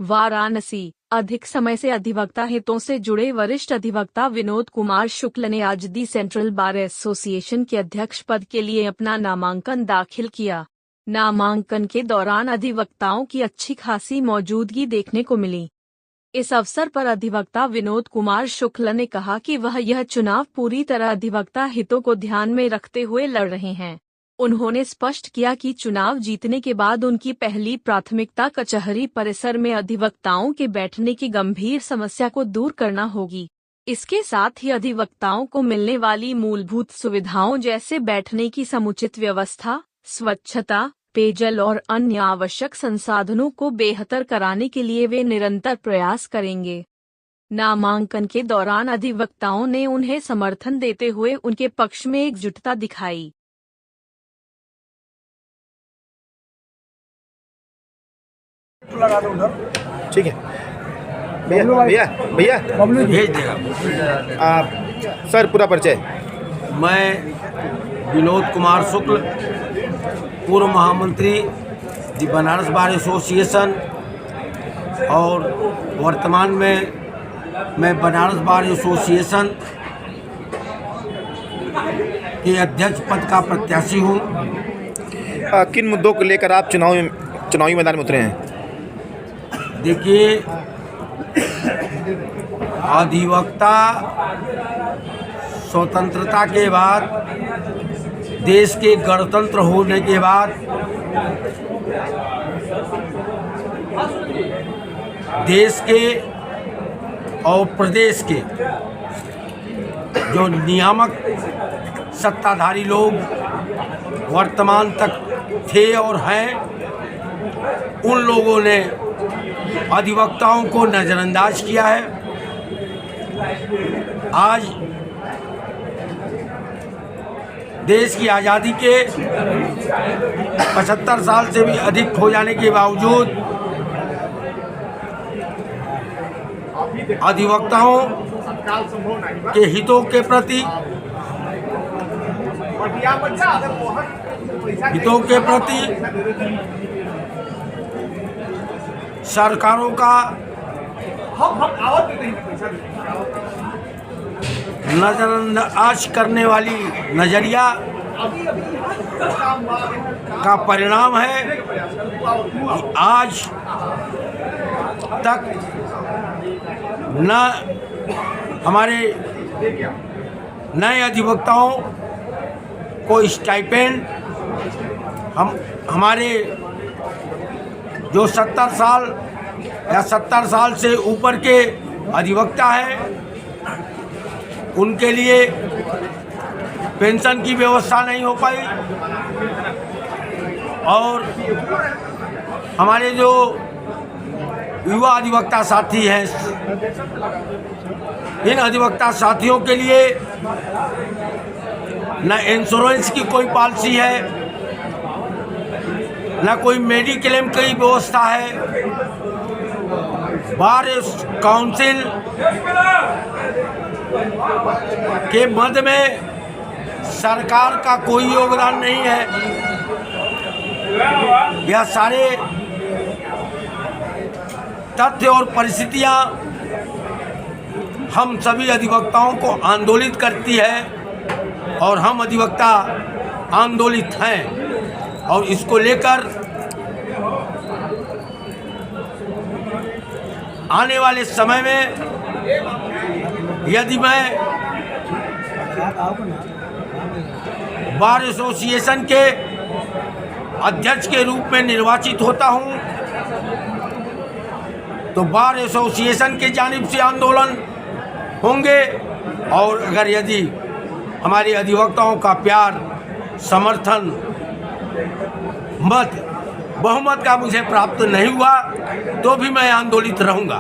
वाराणसी। अधिक समय से अधिवक्ता हितों से जुड़े वरिष्ठ अधिवक्ता विनोद कुमार शुक्ल ने आज दी सेंट्रल बार एसोसिएशन के अध्यक्ष पद के लिए अपना नामांकन दाखिल किया। नामांकन के दौरान अधिवक्ताओं की अच्छी खासी मौजूदगी देखने को मिली। इस अवसर पर अधिवक्ता विनोद कुमार शुक्ल ने कहा कि वह यह चुनाव पूरी तरह अधिवक्ता हितों को ध्यान में रखते हुए लड़ रहे हैं। उन्होंने स्पष्ट किया कि चुनाव जीतने के बाद उनकी पहली प्राथमिकता कचहरी परिसर में अधिवक्ताओं के बैठने की गंभीर समस्या को दूर करना होगी। इसके साथ ही अधिवक्ताओं को मिलने वाली मूलभूत सुविधाओं जैसे बैठने की समुचित व्यवस्था, स्वच्छता, पेयजल और अन्य आवश्यक संसाधनों को बेहतर कराने के लिए वे निरंतर प्रयास करेंगे। नामांकन के दौरान अधिवक्ताओं ने उन्हें समर्थन देते हुए उनके पक्ष में एकजुटता दिखाई। ठीक है भैया भैया भेज देगा। सर पूरा परिचय। मैं विनोद कुमार शुक्ल, पूर्व महामंत्री दी बनारस बार एसोसिएशन और वर्तमान में मैं बनारस बार एसोसिएशन के अध्यक्ष पद का प्रत्याशी हूँ। किन मुद्दों को लेकर आप चुनावी मैदान में उतरे हैं? देखिए, अधिवक्ता स्वतंत्रता के बाद, देश के गणतंत्र होने के बाद देश के और प्रदेश के जो नियामक सत्ताधारी लोग वर्तमान तक थे और हैं, उन लोगों ने अधिवक्ताओं को नज़रअंदाज किया है। आज देश की आज़ादी के 75 साल से भी अधिक हो जाने के बावजूद अधिवक्ताओं के हितों के प्रति सरकारों का नज़रअंदाज करने वाली नज़रिया का परिणाम है कि आज तक न हमारे नए अधिवक्ताओं को स्टाइपेंड, हमारे जो 70 साल या 70 साल से ऊपर के अधिवक्ता हैं, उनके लिए पेंशन की व्यवस्था नहीं हो पाई। और हमारे जो युवा अधिवक्ता साथी हैं, इन अधिवक्ता साथियों के लिए न इंश्योरेंस की कोई पॉलिसी है, न कोई मेडिक्लेम की व्यवस्था है। बार काउंसिल के मद में सरकार का कोई योगदान नहीं है। यह सारे तथ्य और परिस्थितियां हम सभी अधिवक्ताओं को आंदोलित करती है और हम अधिवक्ता आंदोलित हैं। और इसको लेकर आने वाले समय में यदि मैं बार एसोसिएशन के अध्यक्ष के रूप में निर्वाचित होता हूं, तो बार एसोसिएशन के जानिब से आंदोलन होंगे। और अगर यदि हमारे अधिवक्ताओं का प्यार, समर्थन, बहुमत का मुझे प्राप्त नहीं हुआ, तो भी मैं आंदोलित रहूंगा।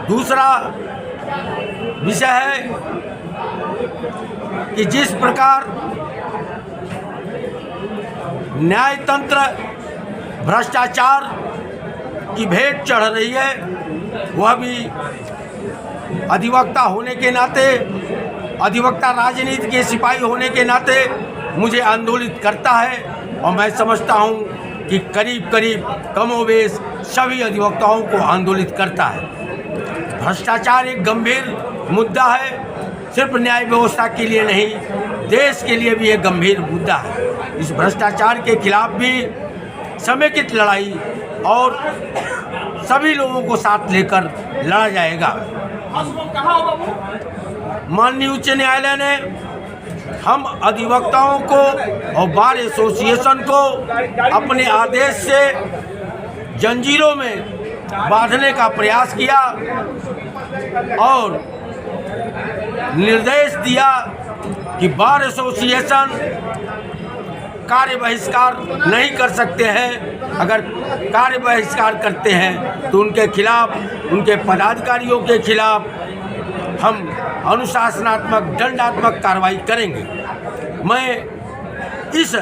दूसरा विषय है कि जिस प्रकार न्यायतंत्र भ्रष्टाचार की भेंट चढ़ रही है, वह भी अधिवक्ता होने के नाते, अधिवक्ता राजनीति के सिपाही होने के नाते मुझे आंदोलित करता है। और मैं समझता हूं कि करीब करीब कमोबेश सभी अधिवक्ताओं को आंदोलित करता है। भ्रष्टाचार एक गंभीर मुद्दा है, सिर्फ न्याय व्यवस्था के लिए नहीं, देश के लिए भी एक गंभीर मुद्दा है। इस भ्रष्टाचार के खिलाफ भी समेकित लड़ाई और सभी लोगों को साथ लेकर लड़ा जाएगा। माननीय उच्च न्यायालय ने हम अधिवक्ताओं को और बार एसोसिएशन को अपने आदेश से जंजीरों में बांधने का प्रयास किया और निर्देश दिया कि बार एसोसिएशन कार्य बहिष्कार नहीं कर सकते हैं। अगर कार्य बहिष्कार करते हैं तो उनके खिलाफ, उनके पदाधिकारियों के खिलाफ हम अनुशासनात्मक दंडात्मक कार्रवाई करेंगे। मैं इस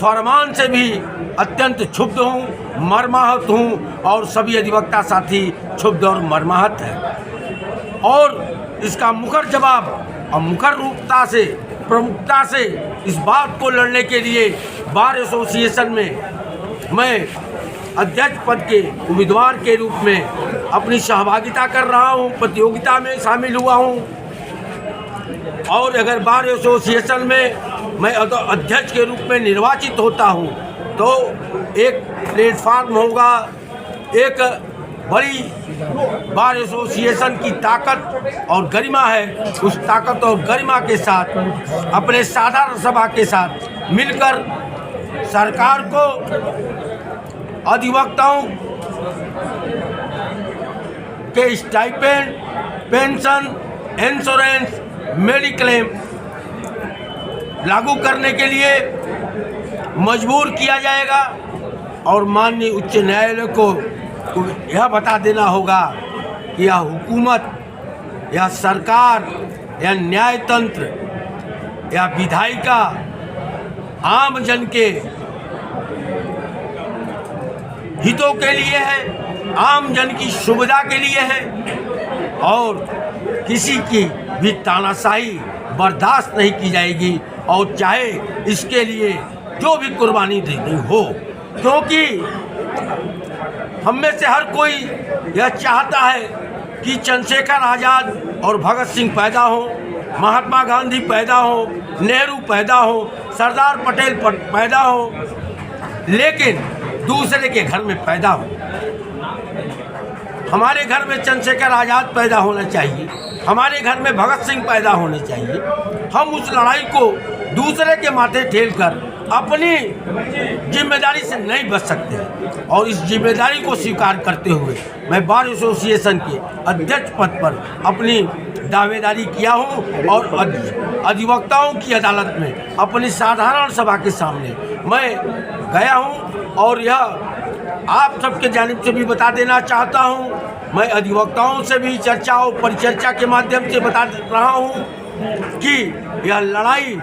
फरमान से भी अत्यंत क्षुब्ध हूँ, मर्माहत हूँ और सभी अधिवक्ता साथी क्षुब्ध और मर्माहत हैं। और इसका मुखर जवाब और मुखर रूपता से, प्रमुखता से इस बात को लड़ने के लिए बार एसोसिएशन में मैं अध्यक्ष पद के उम्मीदवार के रूप में अपनी सहभागिता कर रहा हूं, प्रतियोगिता में शामिल हुआ हूं। और अगर बार एसोसिएशन में मैं अध्यक्ष के रूप में निर्वाचित होता हूं तो एक प्लेटफार्म होगा, एक बड़ी बार एसोसिएशन की ताकत और गरिमा है। उस ताकत और गरिमा के साथ अपने साधारण सभा के साथ मिलकर सरकार को अधिवक्ताओं के स्टाइपेंड, पेंशन, इंश्योरेंस, मेडिक्लेम लागू करने के लिए मजबूर किया जाएगा। और माननीय उच्च न्यायालय को यह बता देना होगा कि यह हुकूमत, यह सरकार, यह न्यायतंत्र, यह विधायिका आम जन के हितों के लिए है, आम जन की सुविधा के लिए है और किसी की भी तानाशाही बर्दाश्त नहीं की जाएगी। और चाहे इसके लिए जो भी कुर्बानी देनी हो, क्योंकि हम में से हर कोई यह चाहता है कि चंद्रशेखर आज़ाद और भगत सिंह पैदा हो, महात्मा गांधी पैदा हो, नेहरू पैदा हो, सरदार पटेल पैदा हो, लेकिन दूसरे के घर में पैदा हो। हमारे घर में चंद्रशेखर आज़ाद पैदा होना चाहिए, हमारे घर में भगत सिंह पैदा होने चाहिए। हम उस लड़ाई को दूसरे के माथे ठेलकर अपनी जिम्मेदारी से नहीं बच सकते। और इस जिम्मेदारी को स्वीकार करते हुए मैं बार एसोसिएशन के अध्यक्ष पद पर अपनी दावेदारी किया हूँ और अधिवक्ताओं की अदालत में अपनी साधारण सभा के सामने मैं गया हूँ। और यह आप सबके जानिब से भी बता देना चाहता हूँ, मैं अधिवक्ताओं से भी चर्चा और परिचर्चा के माध्यम से बता रहा हूँ कि यह लड़ाई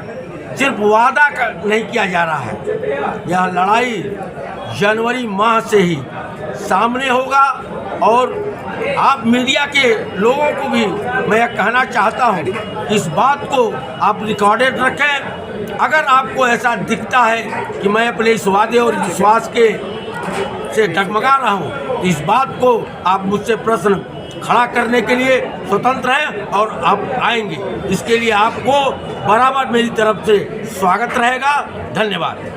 सिर्फ वादा नहीं किया जा रहा है, यह लड़ाई जनवरी माह से ही सामने होगा। और आप मीडिया के लोगों को भी मैं यह कहना चाहता हूँ कि इस बात को आप रिकॉर्डेड रखें। अगर आपको ऐसा दिखता है कि मैं अपने इस वादे और विश्वास के से डगमगा रहा हूँ, तो इस बात को आप मुझसे प्रश्न खड़ा करने के लिए स्वतंत्र हैं और आप आएंगे। इसके लिए आपको बराबर मेरी तरफ से स्वागत रहेगा। धन्यवाद।